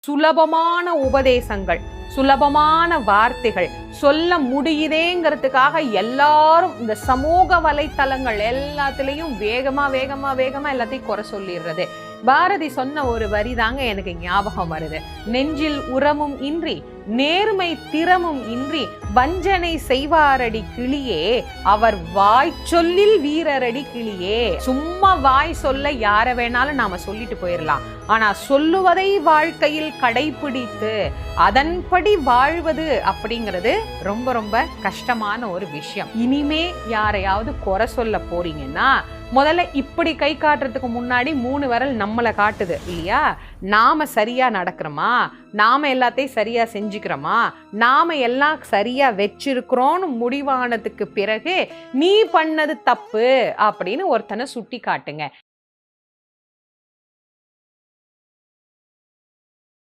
சுலபமான உபதேசங்கள், சுலபமான வார்த்தைகள் சொல்ல முடியுதேங்கிறதுக்காக எல்லாரும் இந்த சமூக வலைத்தளங்கள் எல்லாத்துலயும் வேகமா வேகமா வேகமா எல்லாத்தையும் குறை சொல்லிடுறது. பாரதி சொன்ன ஒரு வரி தாங்க எனக்கு ஞாபகம் வருது. நெஞ்சில் உரமும் இன்றி நேர்மை திறமும் இன்றி வஞ்சனை செய்வாரடி கிளியே, அவர் வாய் சொல்லில் வீரரடி கிளியே. சும்மா வாய் சொல்ல யார வேணாலும் நாம சொல்லிட்டு போயிடலாம். ஆனா சொல்லுவதை வாழ்க்கையில் கடைபிடித்து அதன்படி வாழ்வது அப்படிங்கிறது ரொம்ப ரொம்ப கஷ்டமான ஒரு விஷயம். இனிமே யாரையாவது குறை சொல்ல போறீங்கன்னா முதல்ல இப்படி கை காட்டுறதுக்கு முன்னாடி 3 விரல் நம்மளை காட்டுது இல்லையா? நாம சரியா நடக்கிறோமா, நாம எல்லாத்தையும் சரியா செஞ்சுக்கிறோமா, நாம எல்லாம் சரியா வச்சிருக்கிறோம்னு முடிவானதுக்கு பிறகு நீ பண்ணது தப்பு அப்படின்னு ஒருத்தனை சுட்டி காட்டுங்க.